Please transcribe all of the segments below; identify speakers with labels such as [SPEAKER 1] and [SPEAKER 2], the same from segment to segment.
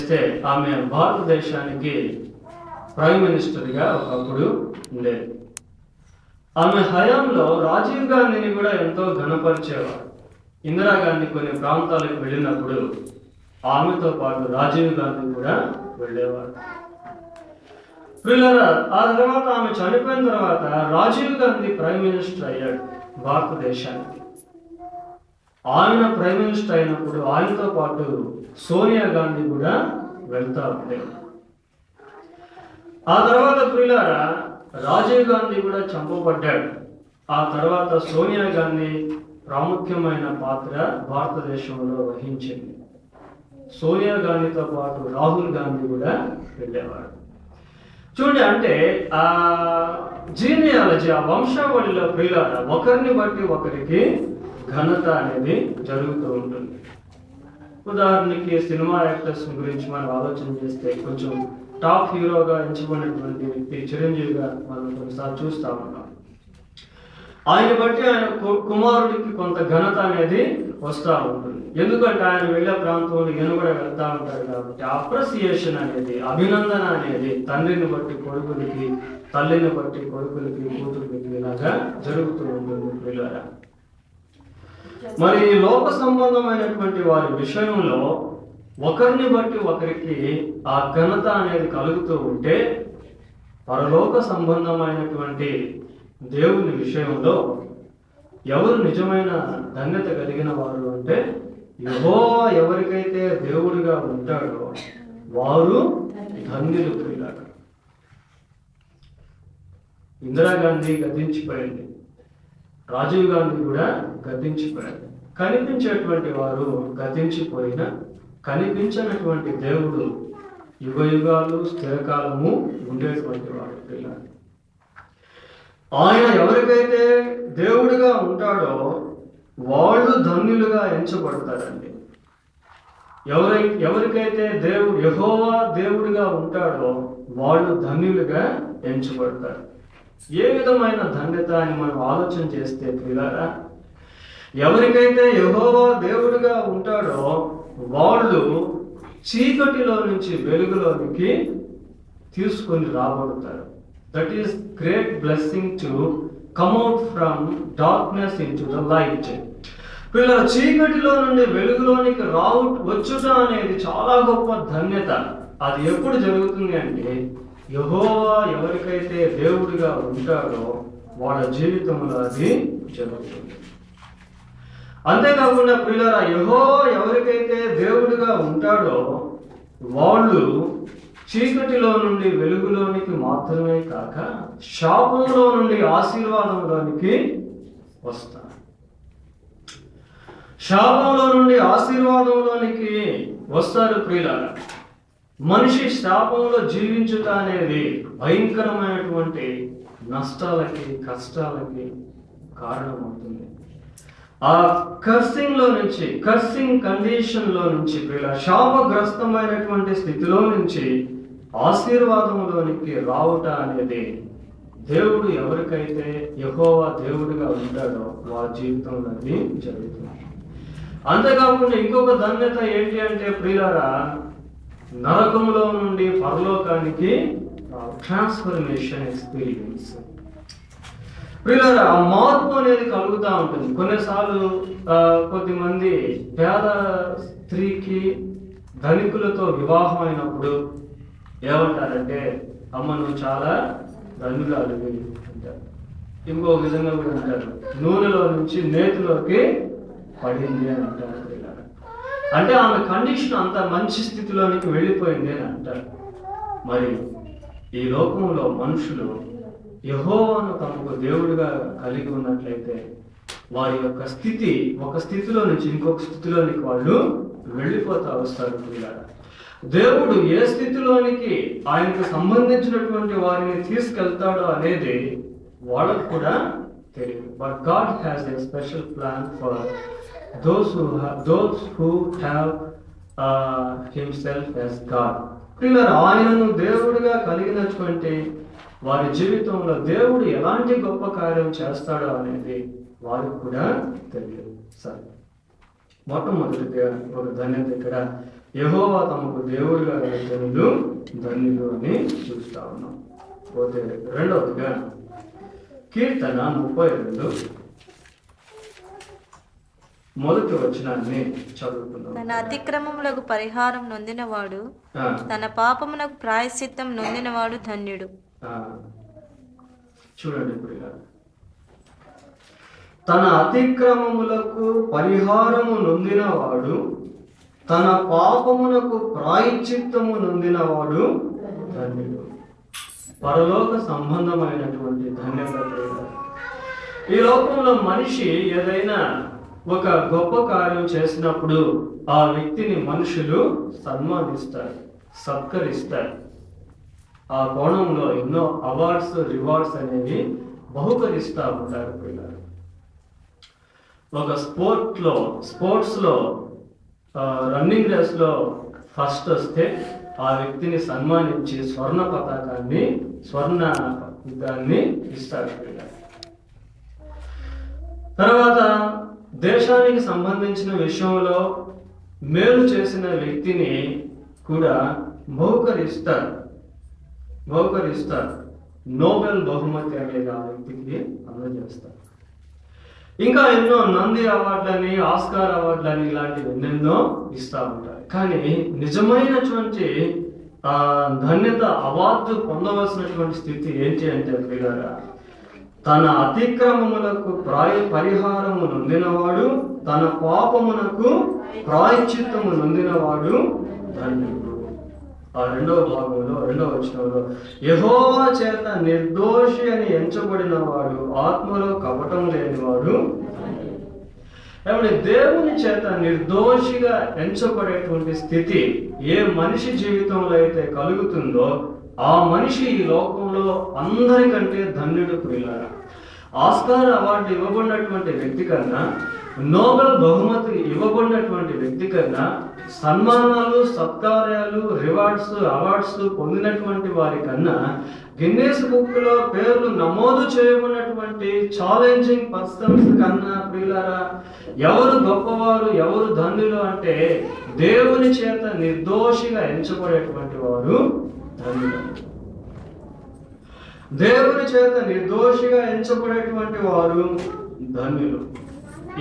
[SPEAKER 1] చేస్తే ఆమె భారతదేశానికి ప్రైమ్ మినిస్టర్గా ఒకప్పుడు ఉండేది. ఆమె హయాంలో రాజీవ్ గాంధీని కూడా ఎంతో ఘనపరిచేవారు. ఇందిరాగాంధీ కొన్ని ప్రాంతాలకు వెళ్ళినప్పుడు ఆమెతో పాటు రాజీవ్ గాంధీ కూడా వెళ్ళేవారు. పిల్లల ఆ తర్వాత ఆమె చనిపోయిన తర్వాత రాజీవ్ గాంధీ ప్రైమ్ మినిస్టర్ అయ్యాడు భారతదేశానికి. ఆయన ప్రైమ్ మినిస్టర్ అయినప్పుడు ఆయనతో పాటు సోనియా గాంధీ కూడా వెళ్తా ఉండేది. ఆ తర్వాత పిల్లరా రాజీవ్ గాంధీ కూడా చంపబడ్డాడు. ఆ తర్వాత సోనియా గాంధీ ప్రాముఖ్యమైన పాత్ర భారతదేశంలో వహించింది. సోనియా గాంధీతో పాటు రాహుల్ గాంధీ కూడా వెళ్ళేవాడు. చూడండి, అంటే ఆ జీనియాలజీ, ఆ వంశావళిలో ప్రియులారా ఒకరిని బట్టి ఒకరికి ఘనత అనేది జరుగుతూ ఉంటుంది. ఉదాహరణకి సినిమా యాక్టర్స్ గురించి మనం ఆలోచన చేస్తే కొంచెం టాప్ హీరోగా ఎంచుకున్నటువంటి వ్యక్తి చిరంజీవిగా మనం కొన్నిసార్లు చూస్తూ ఉన్నాం. ఆయన బట్టి ఆయన కుమారుడికి కొంత ఘనత అనేది వస్తూ ఉంటుంది. ఎందుకంటే ఆయన వెళ్ళే ప్రాంతంలో ఈయన కూడా వెళ్తూ ఉంటారు కాబట్టి అప్రిసియేషన్ అనేది, అభినందన అనేది తండ్రిని బట్టి కొడుకులకి, తల్లిని బట్టి కొడుకులకి, కూతురులకి ఇలాగా జరుగుతూ ఉంటుంది పిల్లరా. మరి లోక సంబంధమైనటువంటి వారి విషయంలో ఒకరిని బట్టి ఒకరికి ఆ ఘనత అనేది కలుగుతూ ఉంటే, పరలోక సంబంధమైనటువంటి దేవుని విషయంలో ఎవరు నిజమైన ధన్యత కలిగిన వారు అంటే, యెహోవా ఎవరికైతే దేవుడిగా ఉంటాడో వారు ధన్యులు ప్రియులారా. ఇందిరాగాంధీ గతించిపోయింది, రాజీవ్ గాంధీ కూడా గతించిపోయాడు. కనిపించేటువంటి వారు గతించిపోయిన, కనిపించినటువంటి దేవుడు యుగ యుగాలు స్థిరకాలము ఉండేటువంటి వాడు పిల్లలు. ఆయన ఎవరికైతే దేవుడిగా ఉంటాడో వాళ్ళు ధన్యులుగా ఎంచబడతారండి. ఎవరికైతే యెహోవా దేవుడిగా ఉంటాడో వాళ్ళు ధన్యులుగా ఎంచబడతారు. ఏ విధమైన ధన్యత అని మనం ఆలోచన చేస్తే పిల్లరా, ఎవరికైతే యెహోవా దేవుడిగా ఉంటాడో వాళ్ళు చీకటిలో నుంచి వెలుగులోనికి తీసుకొని రాబడతారు. That is great blessing to come out from darkness into the light. పిల్లల చీకటిలో నుండి వెలుగులోనికి వచ్చుట అనేది చాలా గొప్ప ధన్యత. అది ఎప్పుడు జరుగుతుంది అంటే, యెహోవా ఎవరికైతే దేవుడిగా ఉంటాడో వాళ్ళ జీవితంలో అది జరుగుతుంది. అంతేకాకుండా పిల్లరా, యెహోవా ఎవరికైతే దేవుడిగా ఉంటాడో వాళ్ళు చీకటిలో నుండి వెలుగులోనికి మాత్రమే కాక శాపంలో నుండి ఆశీర్వాదంలోనికి వస్తారు. శాపంలో నుండి ఆశీర్వాదంలోనికి వస్తారు ప్రియులారా. మనిషి శాపంలో జీవించుట అనేది భయంకరమైనటువంటి నష్టాలకి, కష్టాలకి కారణమవుతుంది. ఆ కర్సింగ్ కండిషన్ లో నుంచి శాపగ్రస్తమైనటువంటి స్థితిలో నుంచి ఆశీర్వాదంలోనికి రావుట అనేది దేవుడు ఎవరికైతే యెహోవా దేవుడిగా ఉంటాడో వారి జీవితంలో అది జరుగుతుంది. అంతేకాకుండా ఇంకొక ధన్యత ఏంటి అంటే ప్రియులారా, నరకంలో నుండి పరలోకానికి ట్రాన్స్ఫర్మేషన్ ఎక్స్పీరియన్స్. ప్రియులారా, ఆ మార్పు అనేది కలుగుతూ ఉంటుంది. కొన్నిసార్లు కొద్దిమంది పేద స్త్రీకి ధనికులతో వివాహం అయినప్పుడు ఏమంటారంటే, అమ్మ నువ్వు చాలా ధనురాలు అంటారు. ఇంకో విధంగా కూడా అంటారు, నూనెలో నుంచి నేతిలోకి పడింది అని అంటారు. అంటే ఆమె కండిషన్ అంత మంచి స్థితిలోనికి వెళ్ళిపోయింది అని అంటారు. మరి ఈ లోకంలో మనుషులు యెహోవాను తమకు దేవుడిగా కలిగి ఉన్నట్లయితే వారి యొక్క స్థితి ఒక స్థితిలో నుంచి ఇంకొక స్థితిలోనికి వాళ్ళు వెళ్ళిపోతూ వస్తారు. దేవుడు ఏ స్థితిలోనికి ఆయనకు సంబంధించినటువంటి వారిని తీసుకెళ్తాడో అనేది వాళ్ళకు కూడా తెలియదు. But God has a special plan for those who have himself as God. ప్రియులారా, ఆయనను దేవుడిగా కలిగినటువంటి వారి జీవితంలో దేవుడు ఎలాంటి గొప్ప కార్యం చేస్తాడో అనేది వారికి కూడా తెలియదు. సరే, మొట్టమొదటిగా ఒక ధన్యత ఇక్కడ యెహోవా తమకు దేవుడిగా జనులు ధన్యులు అని చూస్తా ఉన్నాం. పోతే రెండవదిగా కీర్తన 32 మొదటి వచనాన్ని చదువుకుందాం.
[SPEAKER 2] తన అతిక్రమములకు పరిహారం నొందినవాడు, తన పాపమునకు ప్రాయశ్చిత్తం నొందినవాడు ధన్యుడు.
[SPEAKER 1] చూడండి ఇప్పుడు తన అతిక్రమములకు పరిహారము నొందినవాడు, తన పాపమునకు ప్రాయశ్చిత్తము నొందినవాడు ధన్యుడు. పరలోక సంబంధమైనటువంటి ధన్యత. ఈ లోకంలో మనిషి ఏదైనా ఒక గొప్ప కార్యం చేసినప్పుడు ఆ వ్యక్తిని మనుషులు సన్మానిస్తారు, సత్కరిస్తారు. ఆ కోణంలో ఎన్నో అవార్డ్స్, రివార్డ్స్ అనేవి బహుకరిస్తూ ఉంటారు పిల్లలు. ఒక స్పోర్ట్స్లో రన్నింగ్ రేస్లో ఫస్ట్ వస్తే ఆ వ్యక్తిని సన్మానించి స్వర్ణ పతాకాన్ని, స్వర్ణ దాన్ని ఇస్తారు పిల్లలు. తర్వాత దేశానికి సంబంధించిన విషయంలో మేలు చేసిన వ్యక్తిని కూడా బహుకరిస్తారు. నోబెల్ బహుమతి అనేది ఆ వ్యక్తికి అందజేస్తారు. ఇంకా ఎన్నో నంది అవార్డులని, ఆస్కార్ అవార్డులని ఇలాంటివి ఎన్నెన్నో ఇస్తూ ఉంటారు. కానీ నిజమైనటువంటి ధన్యత, అవార్డు పొందవలసినటువంటి స్థితి ఏంటి అంటే పిల్లరా, తన అతిక్రమములకు పరిహారము నొందినవాడు, తన పాపమునకు ప్రాయశ్చిత్తము నొందినవాడు ధన్యుడు. ఆ రెండవ భాగంలో, రెండవ వచనంలో యెహోవా చేత నిర్దోషి అని ఎంచబడిన వాడు, ఆత్మలో కపటం లేనివాడు. కాబట్టి దేవుని చేత నిర్దోషిగా ఎంచబడేటువంటి స్థితి ఏ మనిషి జీవితంలో అయితే కలుగుతుందో ఆ మనిషి ఈ లోకంలో అందరికంటే ధన్యుడు ప్రియులారా. ఆస్కార్ అవార్డు ఇవ్వబడినటువంటి వ్యక్తి కన్నా, నోబెల్ బహుమతి ఇవ్వబడినటువంటి వ్యక్తి కన్నా, సన్మానాలు, సత్కార్యాలు, రివార్డ్స్, అవార్డ్స్ పొందినటువంటి వారి కన్నా, గిన్నెస్ బుక్ లో పేర్లు నమోదు చేయబడినటువంటి ఛాలెంజింగ్ పర్సన్స్ కన్నా ప్రియులారా, ఎవరు గొప్పవారు, ఎవరు ధన్యులు అంటే దేవుని చేత నిర్దోషిగా ఎంచబడేటువంటి వారు ధన్యులు. దేవుని చేత నిర్దోషిగా ఎంచబడేటువంటి వారు ధన్యులు.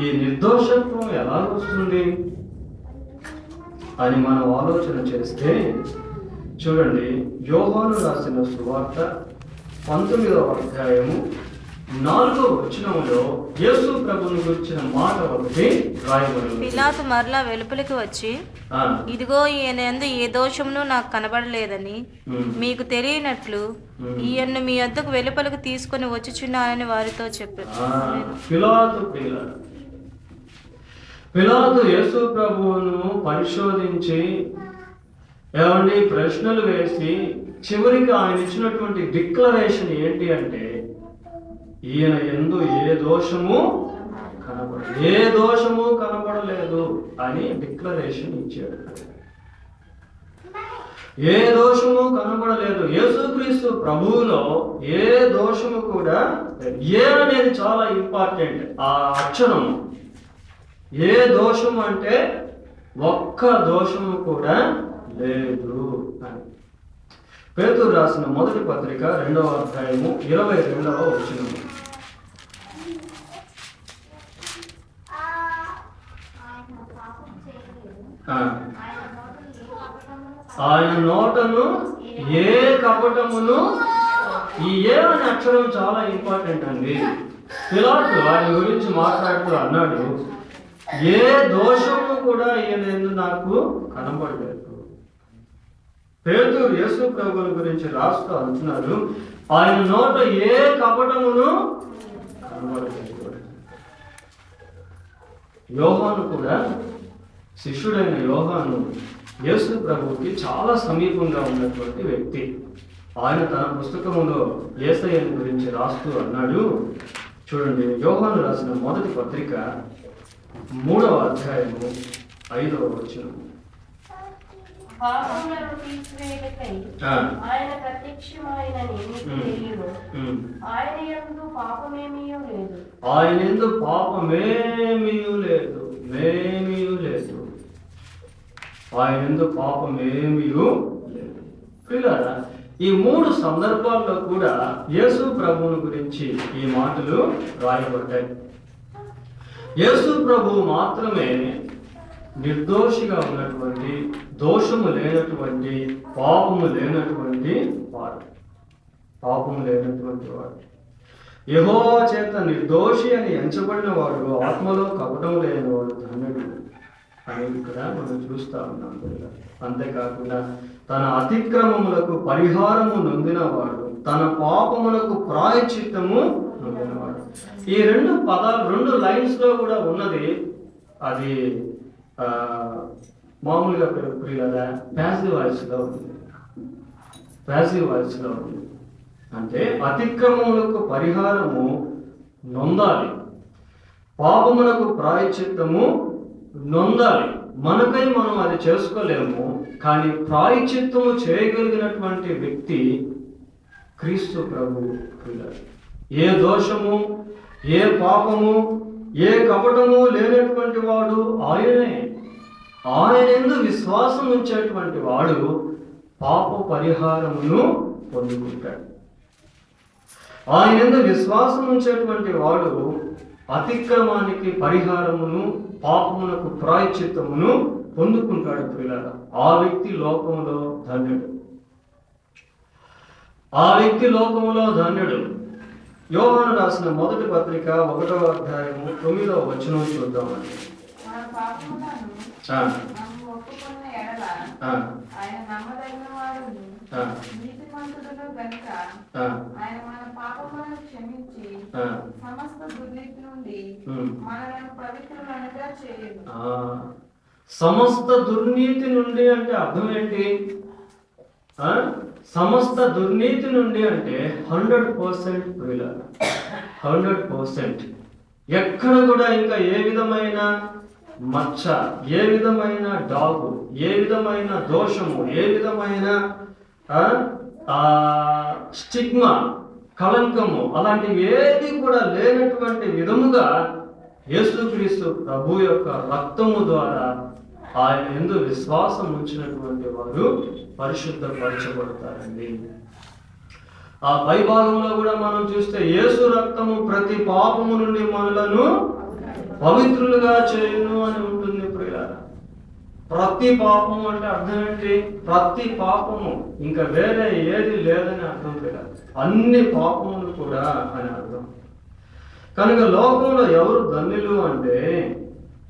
[SPEAKER 1] ఈ నిర్దోషత్వం ఎలా వస్తుంది అని మనం ఆలోచన చేస్తే చూడండి, యోహాను రాసిన సువార్త 19వ అధ్యాయము 4వ వచనంలో యేసు ప్రభువుని గురించిన మాట ఒకటి రాయబడింది.
[SPEAKER 2] పిలాతు మరలా వెలుపలికి వచ్చి, ఇదిగో ఈయన యందు ఏ దోషమును నాకు కనబడలేదని మీకు తెలియనట్లు ఈయన్ను మీ వద్దకు వెలుపలకు తీసుకొని వచ్చుచున్నానని వారితో చెప్పారు.
[SPEAKER 1] పిలాతు యేసు ప్రభువును పరిశోధించి ఏమండి ప్రశ్నలు వేసి చివరికి ఆయన ఇచ్చినటువంటి డిక్లరేషన్ ఏంటి అంటే, ఈయన యందు ఏ దోషము కనబడలేదు అని డిక్లరేషన్ ఇచ్చాడు. ఏ దోషము కనబడలేదు. యేసుక్రీస్తు ప్రభువులో ఏ దోషము కూడా, ఏ అనేది చాలా ఇంపార్టెంట్. ఆ అక్షరము ఏ దోషము అంటే ఒక్క దోషము కూడా లేదు అని. పేతురు రాసిన మొదటి పత్రిక 2వ అధ్యాయము 22వ వచనము. ఆయన నోటను ఏ కపటమును, ఈ ఏ అనే అక్షరం చాలా ఇంపార్టెంట్ అండి. పిలాతు ఆయన గురించి మాట్లాడుతూ అన్నాడు, ఏ దోషము కూడా ఈయన నాకు కనబడలేదు. పేతురు యేసు ప్రభువుల గురించి రాస్తూ అంటున్నారు, ఆయన నోట ఏ కపటమును కనబడలేదు. యోహాను కూడా, శిష్యుడైన యోహాను యేసు ప్రభువుకి చాలా సమీపంగా ఉన్నటువంటి వ్యక్తి. ఆయన తన పుస్తకంలో యేసయ్యను గురించి రాస్తూ అన్నాడు. చూడండి, యోహాను రాసిన మొదటి పత్రిక 3వ అధ్యాయము 5వ వచనం.
[SPEAKER 3] ఆయన ప్రత్యక్షమైనని మీకు తెలియను. ఆయన యందు పాపమేమీ లేదు.
[SPEAKER 1] ఆయన యందు పాపమేమీ లేదు. ఆయన యందు పాపం ఏమీ లేదు. పిల్లరా, ఈ 3 సందర్భాల్లో కూడా యేసు ప్రభువుని గురించి ఈ మాటలు రాయబడ్డాయి. యేసు ప్రభువు మాత్రమే నిర్దోషిగా ఉన్నటువంటి, దోషము లేనటువంటి, పాపము లేనటువంటి వాడు. పాపము లేనటువంటి వాడు, యెహోవా చేత నిర్దోషి అని ఎంచబడిన వాడు, ఆత్మలో కపటం లేనివాడు ధన్యుడు అనేది ఇక్కడ మనం చూస్తా ఉన్నాం. అంతేకాకుండా తన అతిక్రమములకు పరిహారము నొందినవాడు, తన పాపములకు ప్రాయశ్చిత్తము నొందినవాడు. ఈ 2 పదాలు 2 లైన్స్ లో కూడా ఉన్నది. అది మామూలుగా ప్రియులరా ప్యాసివ్ వాయిస్ లో ఉంది. ప్యాసివ్ వాయిస్ లో ఉంది. అంటే అతిక్రమములకు పరిహారము నొందాలి, పాపములకు ప్రాయశ్చిత్తము నొందాలి. మనకై మనం అది చేసుకోలేము, కానీ ప్రాయశ్చిత్తము చేయగలిగినటువంటి వ్యక్తి క్రీస్తు ప్రభు. ఏ దోషము, ఏ పాపము, ఏ కపటము లేనటువంటి వాడు ఆయనే. ఆయన యందు విశ్వాసం ఉంచేటువంటి వాడు పాప పరిహారమును పొందుకుంటాడు. ఆయన యందు విశ్వాసం ఉంచేటువంటి వాడు అతిక్రమానికి పరిహారమును, పాపమునకు ప్రాయశ్చిత్తమును పొందుకుంటాడు. పిల్లల, ఆ వ్యక్తి లోకములో ధన్యుడు. ఆ వ్యక్తి లోకములో ధన్యుడు. యోహాను రాసిన మొదటి పత్రిక 1వ అధ్యాయము 9వ వచనం చూద్దామండి.
[SPEAKER 3] మన పాపములను మనము ఒప్పుకొన్న ఎడల ఆయన నమ్మదగినవాడును నీతిమంతుడును గనుక ఆయన మన పాపములను క్షమించి సమస్త దుర్నీతి నుండి మనలను పవిత్రులనుగా చేయును.
[SPEAKER 1] సమస్త దుర్నీతి నుండి అంటే అర్థం ఏంటి? సమస్త దుర్నీతి నుండి అంటే 100% ప్రియుల, 100%. ఎక్కడ కూడా ఇంకా ఏ విధమైన మచ్చ, ఏ విధమైన డాగు, ఏ విధమైన దోషము, ఏ విధమైన స్టిగ్మా, కలంకము అలాంటివి ఏది కూడా లేనటువంటి విధముగా యేసుక్రీస్తు ప్రభు యొక్క రక్తము ద్వారా ఆయన యందు విశ్వాసం ఉంచినటువంటి వారు పరిశుద్ధపరచబడతారండి. ఆ పై భాగంలో కూడా మనం చూస్తే యేసు రక్తము ప్రతి పాపము నుండి మనలను పవిత్రులుగా చేయును అని ఉంటుంది. ప్రియులారా, ప్రతి పాపము అంటే అర్థం ఏంటి? ప్రతి పాపము, ఇంకా వేరే ఏది లేదని అర్థం. ప్రియులారా, అన్ని పాపములు కూడా అని అర్థం. కనుక లోకంలో ఎవరు ధన్యులు అంటే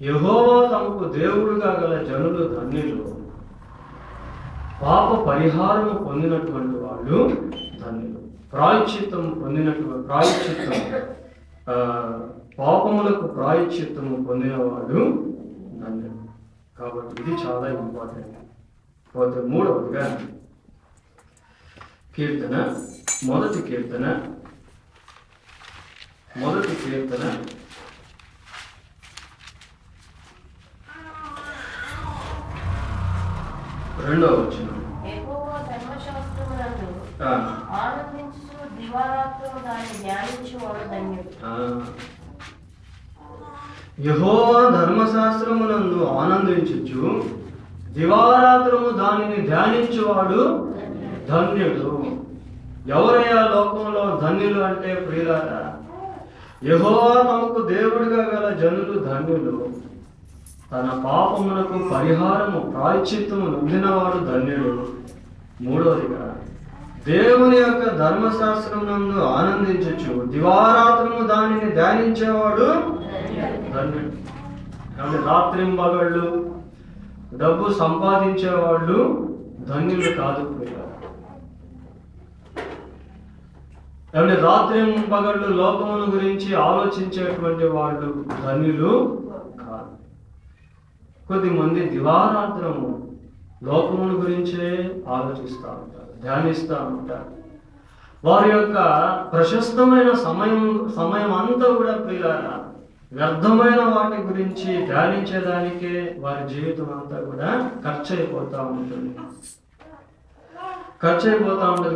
[SPEAKER 1] యెహోవా తమకు దేవుడుగా గల జనులు ధన్యులు. పాప పరిహారము పొందినటువంటి వాళ్ళు ధన్యులు. ప్రాయశ్చిత్తం పాపములకు ప్రాయశ్చిత్తము పొందినవాడు ధన్యుడు. కాబట్టి ఇది చాలా ఇంపార్టెంట్. పోతే 3వదిగా కీర్తన, మొదటి కీర్తన 2వ వచనం.
[SPEAKER 3] యెహోవా ధర్మశాస్త్రమునందు ఆనందించుచు దివారాత్రము దాన్ని ధ్యానించువాడు ధన్యుడు.
[SPEAKER 1] యెహోవా ధర్మశాస్త్రమునందు ఆనందించుచు దివారాత్రము దానిని ధ్యానించువాడు ధన్యుడు. ఎవరయ్యా లోకంలో ధన్యులు అంటే ప్రియులారా, యెహోవా తమకు దేవుడిగా గల జనులు ధన్యులు. తన పాపములకు పరిహారము ప్రాయశ్చిత్తము నొందినవాడు ధన్యుడు. 3వదిగా దేవుని యొక్క ధర్మశాస్త్రమునందు ఆనందించచ్చు దివారాత్రము దానిని ధ్యానించేవాడు ధన్యుడు. కాబట్టి రాత్రింబగళ్ళు డబ్బు సంపాదించేవాళ్ళు ధన్యులు కాదు. కాబట్టి రాత్రింబగళ్ళు లోకమును గురించి ఆలోచించేటువంటి వాళ్ళు ధన్యులు కాదు. కొద్దిమంది దివారాత్రము లోకమును గురించే ఆలోచిస్తూ ఉంటారు, ధ్యానిస్తూ ఉంటారు. వారి యొక్క ప్రశస్తమైన సమయం అంతా కూడా ప్రియులారా వ్యర్థమైన వాటి గురించి ధ్యానించేదానికే వారి జీవితం అంతా కూడా ఖర్చు అయిపోతూ ఉంటుంది.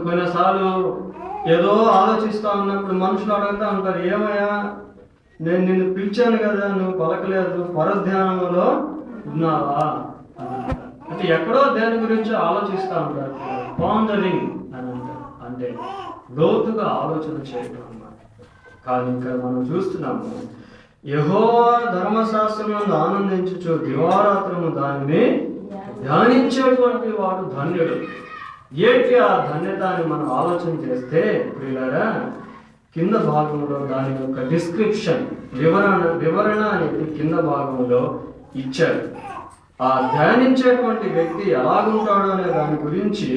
[SPEAKER 1] కొన్నిసార్లు ఏదో ఆలోచిస్తూ ఉన్నప్పుడు మనుషులు అడుగుతూ ఉంటారు, ఏమయ్యా నేను నిన్ను పిలిచాను కదా, నువ్వు పలకలేదు, పరధ్యానంలో ఉన్నావా? అంటే అంటే ఎక్కడో దేని గురించి ఆలోచిస్తూ ఉంటారు. పాండరింగ్ అని అంటారు, అంటే లోతుగా ఆలోచన చేయడం అన్నమాట. కానీ ఇక్కడ మనం చూస్తున్నాము, యెహోవా ధర్మశాస్త్రమునందు ఆనందించుచు దివారాత్రము దానిని ధ్యానించేటువంటి వాడు ధన్యుడు. ఏంటి ఆ ధన్యత అని మనం ఆలోచన చేస్తే ప్రియులారా, కింద భాగంలో దాని యొక్క డిస్క్రిప్షన్ వివరణ అనేది కింద భాగంలో ఇచ్చారు. ఆ ధ్యానించేటువంటి వ్యక్తి ఎలాగుంటాడు అనే దాని గురించి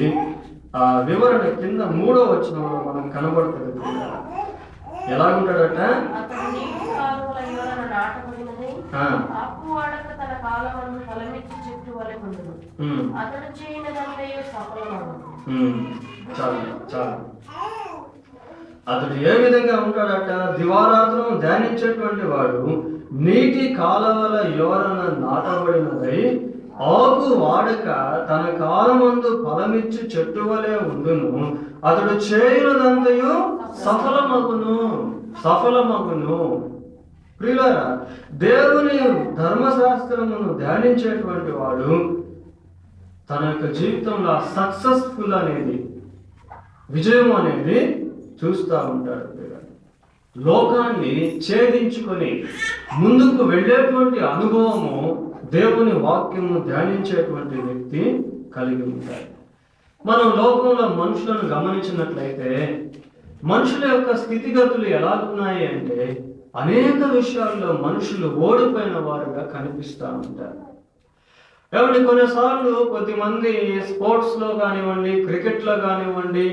[SPEAKER 1] ఆ వివరణ కింద 3వ వచనంలో మనకు కనబడుతుంది. ఎలాగుంటాడట?
[SPEAKER 3] అతడు నీటి కాలువల యోరన నాటబడినది, ఆకువాడక తన కాలమందు ఫలమిచ్చి చెట్టు వలె ఉండును. అతడు చేయనిదంతయు సఫలమగును.
[SPEAKER 1] చాలు. అతడు ఏ విధంగా ఉంటాడట? దివారాత్రం ధ్యానించేటువంటి వాడు నీటి కాలవల యోరన నాటబడినదై ఆకు వాడక తన కాలమందు ఫలమిచ్చి చెట్టు వలె ఉండును. అతడు చేయునదంతయు సఫలమగును. ప్రియులారా, దేవుని ధర్మశాస్త్రమును ధ్యానించేటువంటి వాడు తన యొక్క జీవితంలో సక్సెస్ఫుల్ అనేది, విజయం అనేది చూస్తూ ఉంటాడు. లోకాన్ని ఛేదించుకొని ముందుకు వెళ్ళేటువంటి అనుభవము దేవుని వాక్యము ధ్యానించేటువంటి వ్యక్తి కలిగి ఉంటాడు. మనం లోకంలో మనుషులను గమనించినట్లయితే మనుషుల యొక్క స్థితిగతులు ఎలాగున్నాయి అంటే, అనేక విషయాల్లో మనుషులు ఓడిపోయిన వారుగా కనిపిస్తూ ఉంటారు. ఏమంటే కొన్నిసార్లు కొద్దిమంది స్పోర్ట్స్లో కానివ్వండి, క్రికెట్లో కానివ్వండి,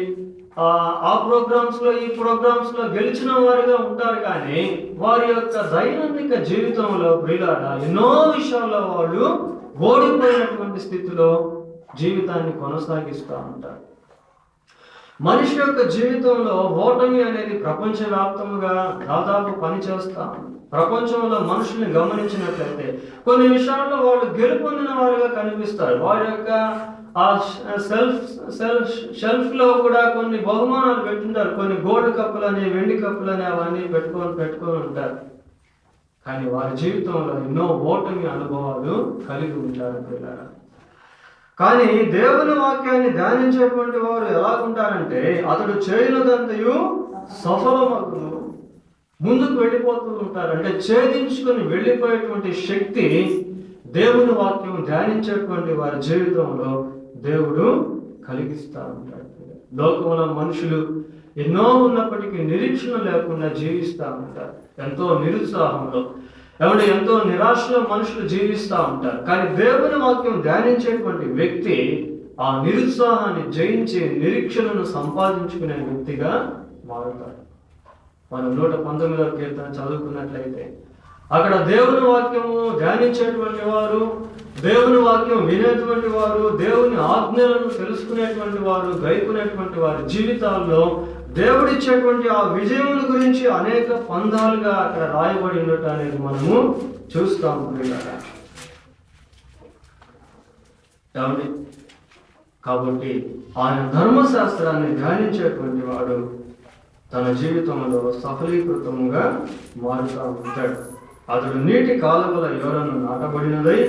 [SPEAKER 1] ఆ ప్రోగ్రామ్స్లో ఈ ప్రోగ్రామ్స్లో గెలిచిన వారిగా ఉంటారు. కానీ వారి యొక్క దైనందిక జీవితంలో ప్రియులారా, ఎన్నో విషయాల్లో వాళ్ళు ఓడిపోయినటువంటి స్థితిలో జీవితాన్ని కొనసాగిస్తూ ఉంటారు. మనిషి యొక్క జీవితంలో ఓటమి అనేది ప్రపంచవ్యాప్తంగా దాదాపు పనిచేస్తా ఉంది. ప్రపంచంలో మనుషుల్ని గమనించినట్లయితే కొన్ని విషయాల్లో వాళ్ళు గెలుపొందిన వారుగా కనిపిస్తారు. వారి యొక్క ఆ షెల్ఫ్ లో కూడా కొన్ని బహుమానాలు పెట్టుంటారు. కొన్ని గోల్డ్ కప్పులని, వెండి కప్పులని అవన్నీ పెట్టుకొని ఉంటారు. కానీ వారి జీవితంలో ఎన్నో ఓటమి అనుభవాలు కలిగి ఉంటారు పిల్లలు. కానీ దేవుని వాక్యాన్ని ధ్యానించేటువంటి వారు ఎలాగుంటారంటే, అతడు చేయనదంతయు సఫలమగును, ముందుకు వెళ్ళిపోతూ ఉంటారు. అంటే ఛేదించుకొని వెళ్ళిపోయేటువంటి శక్తి దేవుని వాక్యం ధ్యానించేటువంటి వారి జీవితంలో దేవుడు కలిగిస్తూ ఉంటాడు. లోకంలో మనుషులు ఎన్నో ఉన్నప్పటికీ నిరీక్షణ లేకుండా జీవిస్తూ ఉంటారు. ఎంతో నిరుత్సాహంలో, ఎంతో నిరాశలో మనుషులు జీవిస్తూ ఉంటారు. కానీ దేవుని వాక్యం ధ్యానించేటువంటి వ్యక్తి ఆ నిరుత్సాహాన్ని జయించి నిరీక్షణను సంపాదించుకునే వ్యక్తిగా మారుతాడు. మనం 119వ కీర్తన చదువుకున్నట్లయితే అక్కడ దేవుని వాక్యము ధ్యానించేటువంటి వారు, దేవుని వాక్యం వినేటువంటి వారు, దేవుని ఆజ్ఞలను తెలుసుకునేటువంటి వారు, గైకునేటువంటి వారి జీవితాల్లో దేవుడిచ్చేటువంటి ఆ విజయం గురించి అనేక పందాలుగా అక్కడ రాయబడి ఉండటం అనేది మనము చూస్తాం. కాబట్టి ఆయన ధర్మశాస్త్రాన్ని ధ్యానించేటువంటి వాడు తన జీవితంలో సఫలీకృతముగా మారుతూ ఉంటాడు. అతడు నీటి కాలువల యోరను నాటబడినదై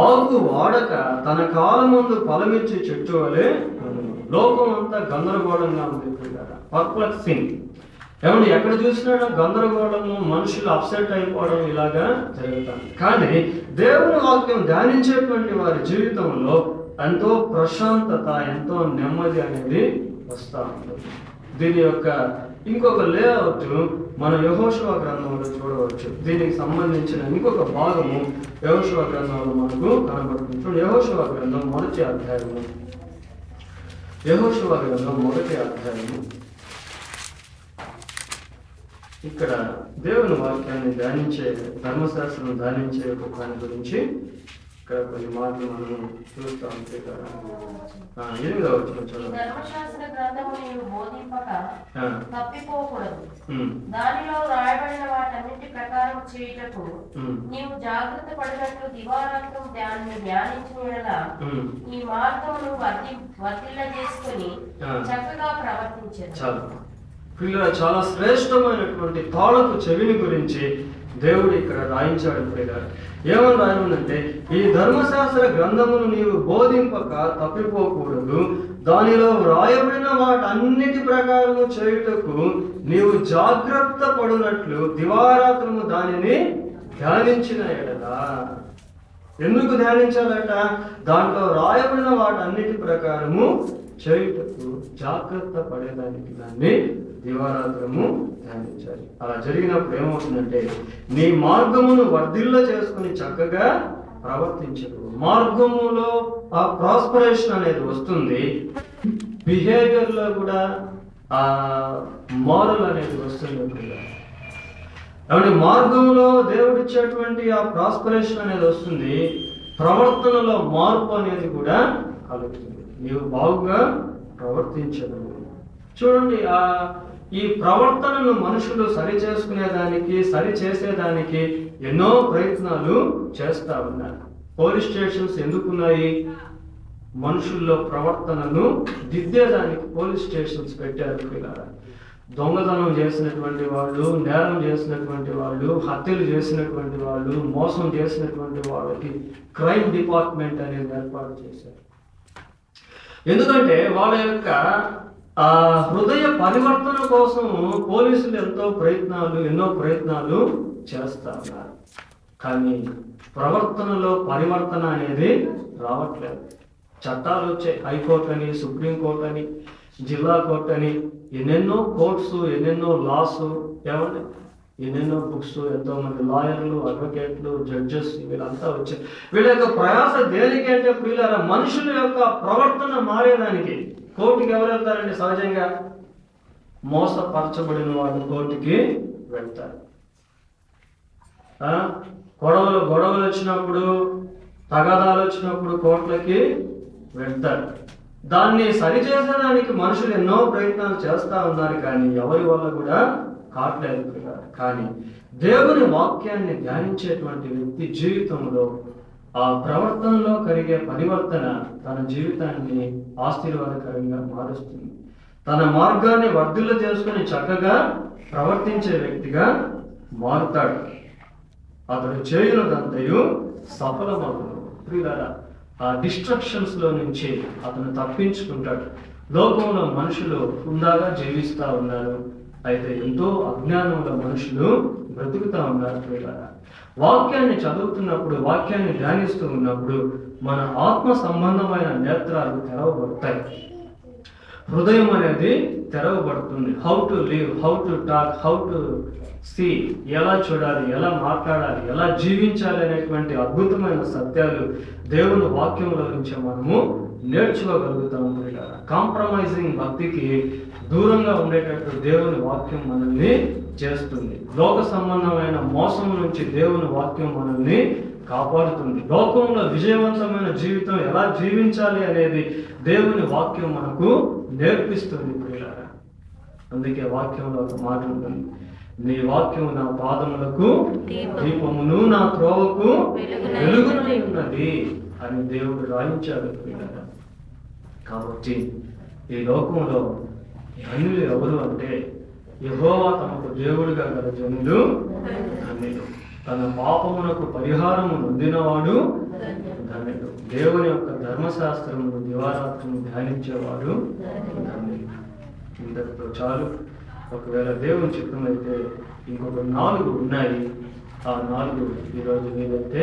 [SPEAKER 1] ఆకు వాడక తన కాలమందు ఫలమిచ్చి చెట్టు వలె. లోకం అంతా గందరగోళంగా ఉంది, పర్ప్లెక్సింగ్. ఎక్కడ చూసినా గందరగోళము, మనుషులు అప్సెట్ అయిపోవడం ఇలాగా జరుగుతుంది. కానీ దేవుని వాక్యం ధ్యానించేటువంటి వారి జీవితంలో ఎంతో ప్రశాంతత, ఎంతో నెమ్మది అనేది వస్తూ ఉంటుంది. దీని యొక్క ఇంకొక లేఅవుట్ మన యెహోషువ గ్రంథంలో చూడవచ్చు. దీనికి సంబంధించిన ఇంకొక భాగము యెహోషువ గ్రంథంలో మనకు కనబడుతుంది. చూడండి, యెహోషువ గ్రంథం 1వ అధ్యాయము. యెహోషువ గ్రంథం 1వ అధ్యాయము. ఇక్కడ దేవుని వాక్యాన్ని ధ్యానించే, ధర్మశాస్త్రం ధ్యానించే దాని గురించి ఇక్కడ కొన్ని మాటలు మనం చూస్తాం. 8వ వచనం చదవండి.
[SPEAKER 3] ధర్మశాస్త్ర గ్రంథము నీవు బోధింపక తప్పిపోకూడదు. దానిలో రాయబడిన వాటన్నిటి ప్రకారం చేయుటకు నీవు జాగ్రత్త పడినట్లు దివారాత్రం దాన్ని ధ్యానించిన యెడల ఈ మార్గమును వర్ధిల్ల చేసుకొని చక్కగా ప్రవర్తించారు.
[SPEAKER 1] పిల్లల చాలా శ్రేష్టమైనటువంటి తాళపు చెవిని గురించి దేవుడు ఇక్కడ రాయించాడు ప్రియులారా. ఏమని రాయనుందంటే, ఈ ధర్మశాస్త్ర గ్రంథమును నీవు బోధింపక తప్పిపోకూడదు, దానిలో వ్రాయబడిన వాటన్నిటి ప్రకారము చేయుటకు నీవు జాగ్రత్త పడునట్లు దివారాత్రము దానిని ధ్యానించిన ఎడలా. ఎందుకు ధ్యానించాలట? దాంట్లో రాయబడిన వాటన్నిటి ప్రకారము చేయుటకు జాగ్రత్త పడేదానికి దాన్ని దివారాత్రము ధ్యానించాలి. అలా జరిగినప్పుడు ఏమవుతుందంటే, నీ మార్గమును వర్ధిల్ల చేసుకుని చక్కగా ప్రవర్తించదు. మార్గములో ఆ ప్రాస్పరేషన్ అనేది వస్తుంది, బిహేవియర్ లో కూడా ఆ మోరల్ అనేది వస్తుంది. కాబట్టి మార్గంలో దేవుడు ఇచ్చేటువంటి ఆ ప్రాస్పరేషన్ అనేది వస్తుంది, ప్రవర్తనలో మార్పు అనేది కూడా కలుగుతుంది. నీవు బాగుగా ప్రవర్తించదు. చూడండి, ఈ ప్రవర్తనను మనుషులు సరి చేసుకునేదానికి, సరి చేసేదానికి ఎన్నో ప్రయత్నాలు చేస్తా ఉన్నారు. పోలీస్ స్టేషన్స్ ఎందుకున్నాయి? మనుషుల్లో ప్రవర్తనను దిద్దేదానికి పోలీస్ స్టేషన్స్ పెట్టారు పిల్లరా. దొంగతనం చేసినటువంటి వాళ్ళు, నేరం చేసినటువంటి వాళ్ళు, హత్యలు చేసినటువంటి వాళ్ళు, మోసం చేసినటువంటి వాళ్ళకి క్రైమ్ డిపార్ట్మెంట్ అనేది ఏర్పాటు చేశారు. ఎందుకంటే వాళ్ళ యొక్క హృదయ పరివర్తన కోసం పోలీసులు ఎన్నో ప్రయత్నాలు చేస్తా ఉన్నారు. కానీ ప్రవర్తనలో పరివర్తన అనేది రావట్లేదు. చట్టాలు వచ్చాయి, హైకోర్టు అని, సుప్రీంకోర్టు అని, జిల్లా కోర్టు అని, ఎన్నెన్నో కోర్ట్స్, ఎన్నెన్నో లాస్, ఏమంటే ఎన్నెన్నో బుక్స్, ఎంతో మంది లాయర్లు, అడ్వకేట్లు, జడ్జెస్ వీళ్ళంతా వచ్చారు. వీళ్ళ యొక్క ప్రయాస దేనికి అంటే ప్రియులారా, మనుషుల యొక్క ప్రవర్తన మారేదానికి. కోర్టుకి ఎవరు వెళ్తారండి? సహజంగా మోసపరచబడిన వాళ్ళు కోర్టుకి వెళ్తారు. గొడవలు వచ్చినప్పుడు, తగాదాలు వచ్చినప్పుడు కోర్టులకి వెళ్తారు. దాన్ని సరిచేసేదానికి మనుషులు ఎన్నో ప్రయత్నాలు చేస్తా ఉన్నారు, కానీ ఎవరి వల్ల కూడా కావట్లేదు. కానీ దేవుని వాక్యాన్ని ధ్యానించేటువంటి వ్యక్తి జీవితంలో ఆ ప్రవర్తనలో కలిగే పరివర్తన తన జీవితాన్ని ఆశీర్వాదకరంగా మారుస్తుంది. తన మార్గాన్ని వర్ధిల్ల చేసుకుని చక్కగా ప్రవర్తించే వ్యక్తిగా మారుతాడు. అతడు చేయునదంతయు సఫలమగును. ప్రియులారా, ఆ డిస్ట్రక్షన్స్ లో నుంచి అతను తప్పించుకుంటాడు. లోకంలో మనుషులు హుందాగా జీవిస్తూ ఉన్నారు, అయితే ఎంతో అజ్ఞానంలో మనుషులు బ్రతుకుతా ఉన్నారు. ప్రియులారా, వాక్యాన్ని చదువుతున్నప్పుడు, వాక్యాన్ని ధ్యానిస్తూ ఉన్నప్పుడు మన ఆత్మ సంబంధమైన నేత్రాలు తెరవబడతాయి. హృదయం అనేది తెరవబడుతుంది. How to live, how to talk, how to see, ఎలా చూడాలి, ఎలా మాట్లాడాలి, ఎలా జీవించాలి అనేటువంటి అద్భుతమైన సత్యాలు దేవుని వాక్యంలో నుంచి మనము నేర్చుకోగలుగుతాము. కాంప్రమైజింగ్ భక్తికి దూరంగా ఉండేటట్టు దేవుని వాక్యం మనల్ని చేస్తుంది. లోక సంబంధమైన మోసం నుంచి దేవుని వాక్యం మనల్ని కాపాడుతుంది. లోకంలో విజయవంతమైన జీవితం ఎలా జీవించాలి అనేది దేవుని వాక్యం మనకు నేర్పిస్తుంది. ప్రియులారా, అందుకే వాక్యంలో ఒక మాట ఉంటుంది, నీ వాక్యం నా పాదములకు దీపమును, నా త్రోవకు వెలుగునై ఉన్నది అని దేవుడు రాయించాడు. ప్రియులారా, కాబట్టి ఈ లోకంలో ధన్యులు ఎవరు అంటే, యెహోవా తమకు దేవుడిగా గల జనులు ధన్యులు. తన పాపమునకు పరిహారము నొందినవాడు ధన్యుడు. దేవుని యొక్క ధర్మశాస్త్రమును దివారాత్రము ధ్యానించేవాడు ధన్యుడు. ఇంతటితో చాలు. ఒకవేళ దేవుని చిత్తమైతే ఇంకొక 4 ఉన్నాయి. ఆ 4 ఈరోజు మీదైతే